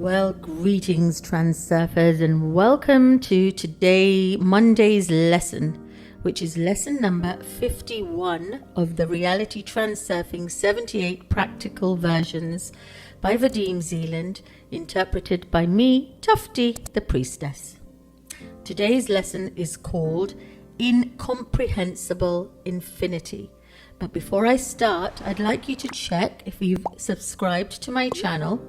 Well, greetings, Transurfers, and welcome to Monday's lesson, which is lesson number 51 of the Reality Transurfing 78 Practical Versions by Vadim Zealand, interpreted by me, Tufty, the Priestess. Today's lesson is called Incomprehensible Infinity. But before I start, I'd like you to check if you've subscribed to my channel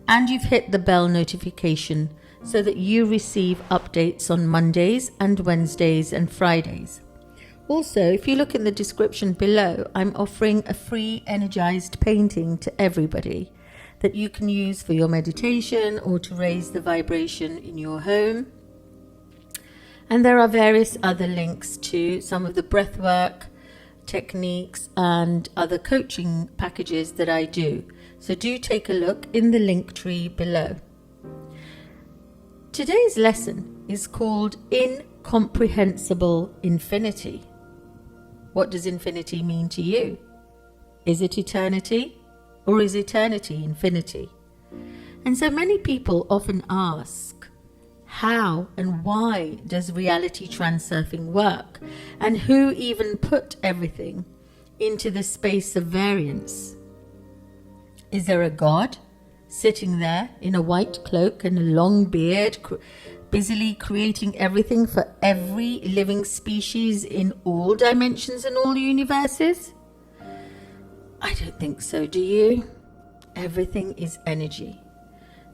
and you've hit the bell notification so that you receive updates on Mondays and Wednesdays and Fridays. Also, if you look in the description below, I'm offering a free energized painting to everybody that you can use for your meditation or to raise the vibration in your home. And there are various other links to some of the breathwork techniques and other coaching packages that I do. So do take a look in the link tree below. Today's lesson is called Incomprehensible Infinity. What does infinity mean to you? Is it eternity, or is eternity infinity? And so many people often ask, how and why does reality transurfing work? And who even put everything into the space of variance? Is there a God sitting there in a white cloak and a long beard, busily creating everything for every living species in all dimensions and all universes? I don't think so, do you? Everything is energy.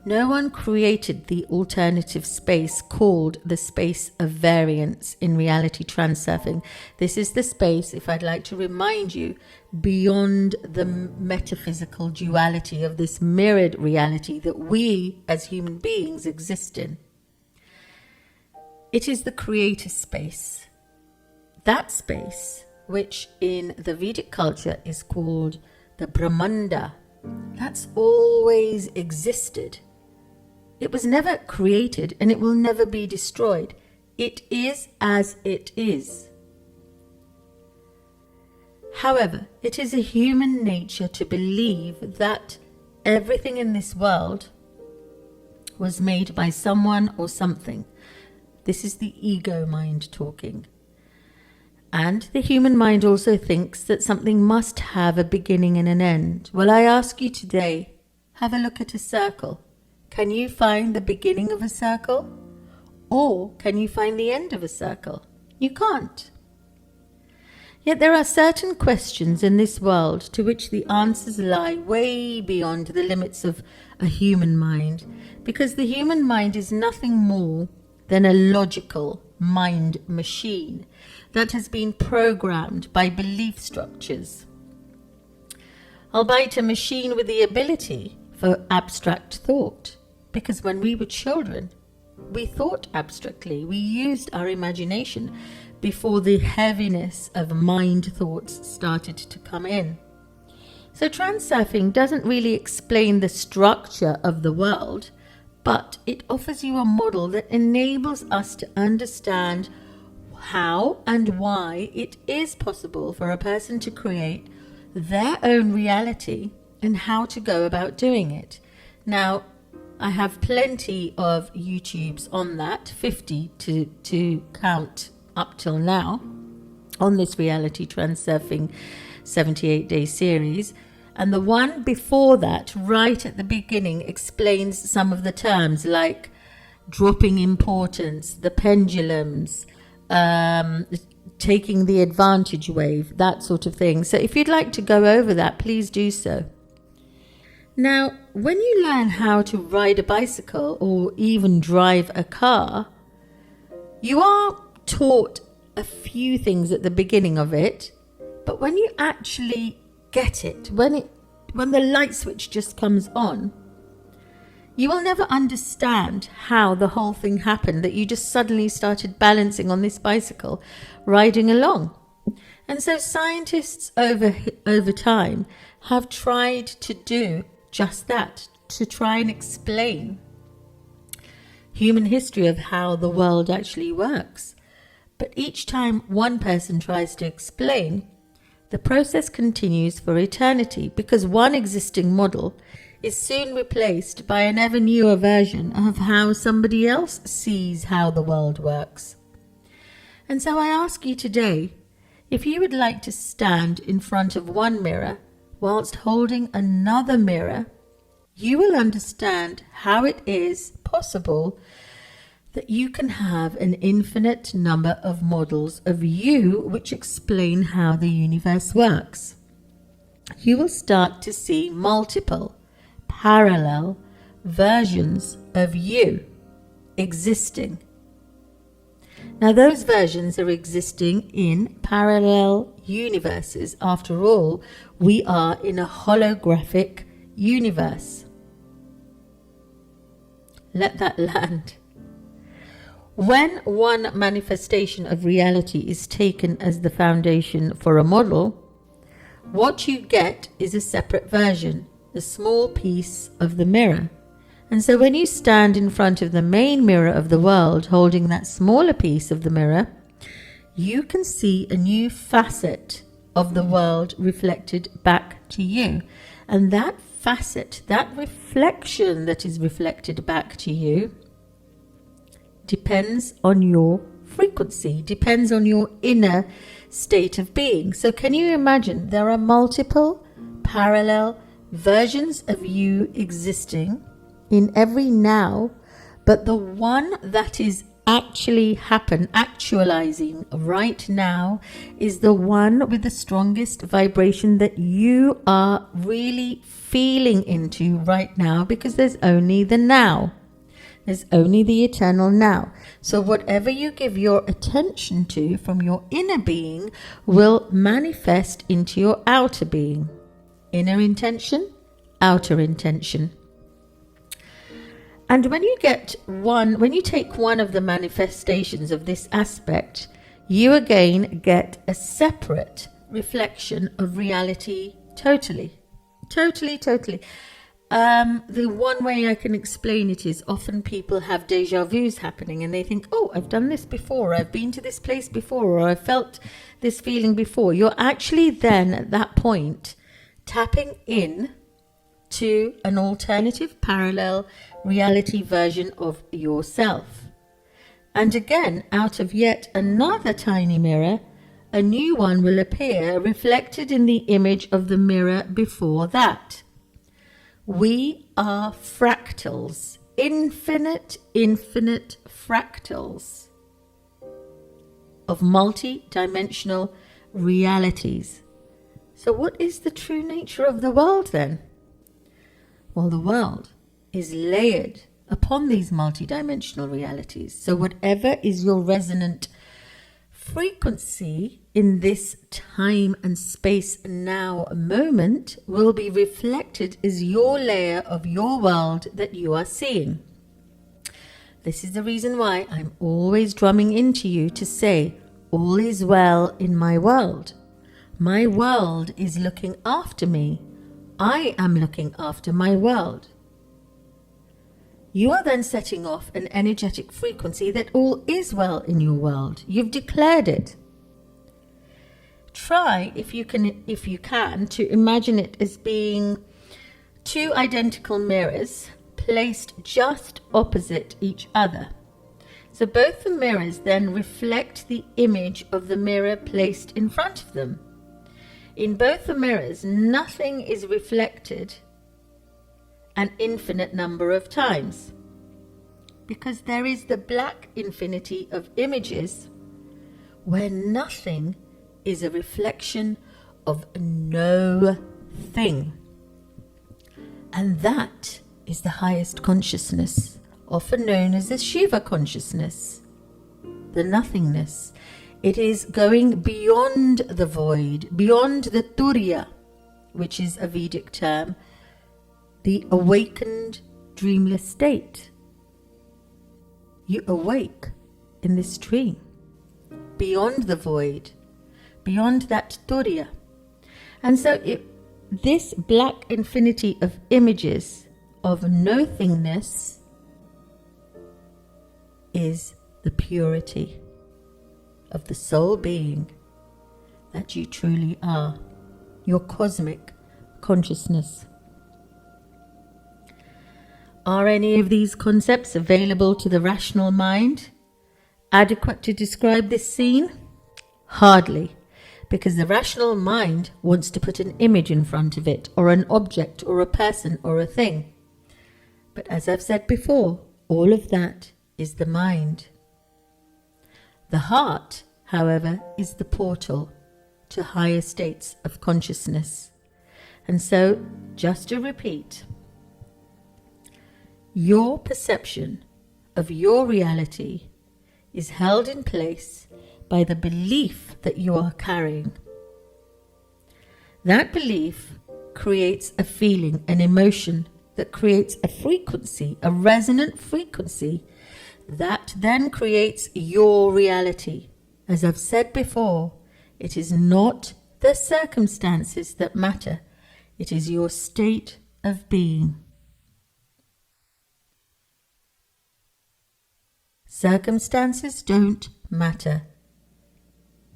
No one created the alternative space called the space of variance in reality transurfing. This is the space, if I'd like to remind you, beyond the metaphysical duality of this mirrored reality that we as human beings exist in. It is the creator space. That space, which in the Vedic culture is called the Brahmanda, that's always existed. It was never created and it will never be destroyed. It is as it is. However, it is a human nature to believe that everything in this world was made by someone or something. This is the ego mind talking. And the human mind also thinks that something must have a beginning and an end. Well, I ask you today, have a look at a circle. Can you find the beginning of a circle? Or can you find the end of a circle? You can't. Yet there are certain questions in this world to which the answers lie way beyond the limits of a human mind, because the human mind is nothing more than a logical mind machine that has been programmed by belief structures, albeit a machine with the ability for abstract thought. Because when we were children, we thought abstractly. We used our imagination before the heaviness of mind thoughts started to come in. So transurfing doesn't really explain the structure of the world, but it offers you a model that enables us to understand how and why it is possible for a person to create their own reality and how to go about doing it. Now, I have plenty of YouTubes on that, 50 to count up till now, on this reality transurfing 78-day series. And the one before that, right at the beginning, explains some of the terms like dropping importance, the pendulums, taking the advantage wave, that sort of thing. So if you'd like to go over that, please do so. Now, when you learn how to ride a bicycle or even drive a car, you are taught a few things at the beginning of it, but when you actually get it, when the light switch just comes on, you will never understand how the whole thing happened, that you just suddenly started balancing on this bicycle, riding along. And so scientists over time have tried to do just that, to try and explain human history of how the world actually works. But each time one person tries to explain, the process continues for eternity, because one existing model is soon replaced by an ever newer version of how somebody else sees how the world works. And so I ask you today, if you would like to stand in front of one mirror whilst holding another mirror, you will understand how it is possible that you can have an infinite number of models of you which explain how the universe works. You will start to see multiple, parallel versions of you existing. Now, those versions are existing in parallel universes. After all, we are in a holographic universe. Let that land. When one manifestation of reality is taken as the foundation for a model, what you get is a separate version, a small piece of the mirror. And so when you stand in front of the main mirror of the world, holding that smaller piece of the mirror, you can see a new facet of the world reflected back to you. And that facet, that reflection that is reflected back to you, depends on your frequency, depends on your inner state of being. So can you imagine there are multiple parallel versions of you existing in every now, but the one that is actualizing right now is the one with the strongest vibration that you are really feeling into right now, because there's only the now. There's only the eternal now. So whatever you give your attention to from your inner being will manifest into your outer being. Inner intention, outer intention. And when you take one of the manifestations of this aspect, you again get a separate reflection of reality totally. The one way I can explain it is often people have deja vus happening and they think, oh, I've done this before, I've been to this place before, or I've felt this feeling before. You're actually then at that point tapping in to an alternative parallel reality version of yourself. And again, out of yet another tiny mirror, a new one will appear reflected in the image of the mirror before that. We are fractals, infinite fractals of multi-dimensional realities. So what is the true nature of the world then? Well, the world is layered upon these multi-dimensional realities. So whatever is your resonant frequency in this time and space now moment will be reflected as your layer of your world that you are seeing. This is the reason why I'm always drumming into you to say, all is well in my world. My world is looking after me. I am looking after my world. You are then setting off an energetic frequency that all is well in your world. You've declared it. Try, if you can, to imagine it as being two identical mirrors placed just opposite each other. So both the mirrors then reflect the image of the mirror placed in front of them. In both the mirrors, nothing is reflected an infinite number of times, because there is the black infinity of images where nothing is a reflection of no thing. And that is the highest consciousness, often known as the Shiva consciousness, the nothingness. It is going beyond the void, beyond the Turiya, which is a Vedic term, the awakened dreamless state. You awake in this dream, beyond the void, beyond that Turiya. And so this black infinity of images of nothingness is the purity of the soul being that you truly are, your cosmic consciousness. Are any of these concepts available to the rational mind? Adequate to describe this scene? Hardly, because the rational mind wants to put an image in front of it, or an object, or a person, or a thing. But as I've said before, all of that is the mind. The heart, however, is the portal to higher states of consciousness. And so, just to repeat, your perception of your reality is held in place by the belief that you are carrying. That belief creates a feeling, an emotion that creates a frequency, a resonant frequency that then creates your reality. As I've said before, it is not the circumstances that matter. It is your state of being. Circumstances don't matter,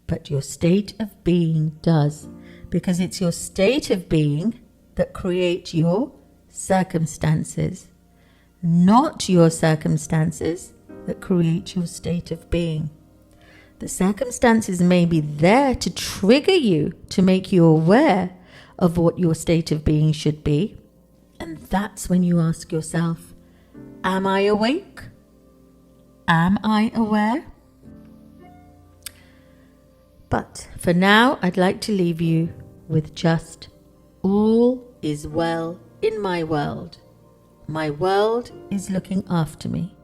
but your state of being does, because it's your state of being that creates your circumstances, not your circumstances that create your state of being. The circumstances may be there to trigger you, to make you aware of what your state of being should be. And that's when you ask yourself, am I awake? Am I aware? But for now, I'd like to leave you with just all is well in my world. My world is looking after me.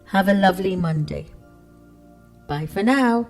Have a lovely Monday. Bye for now.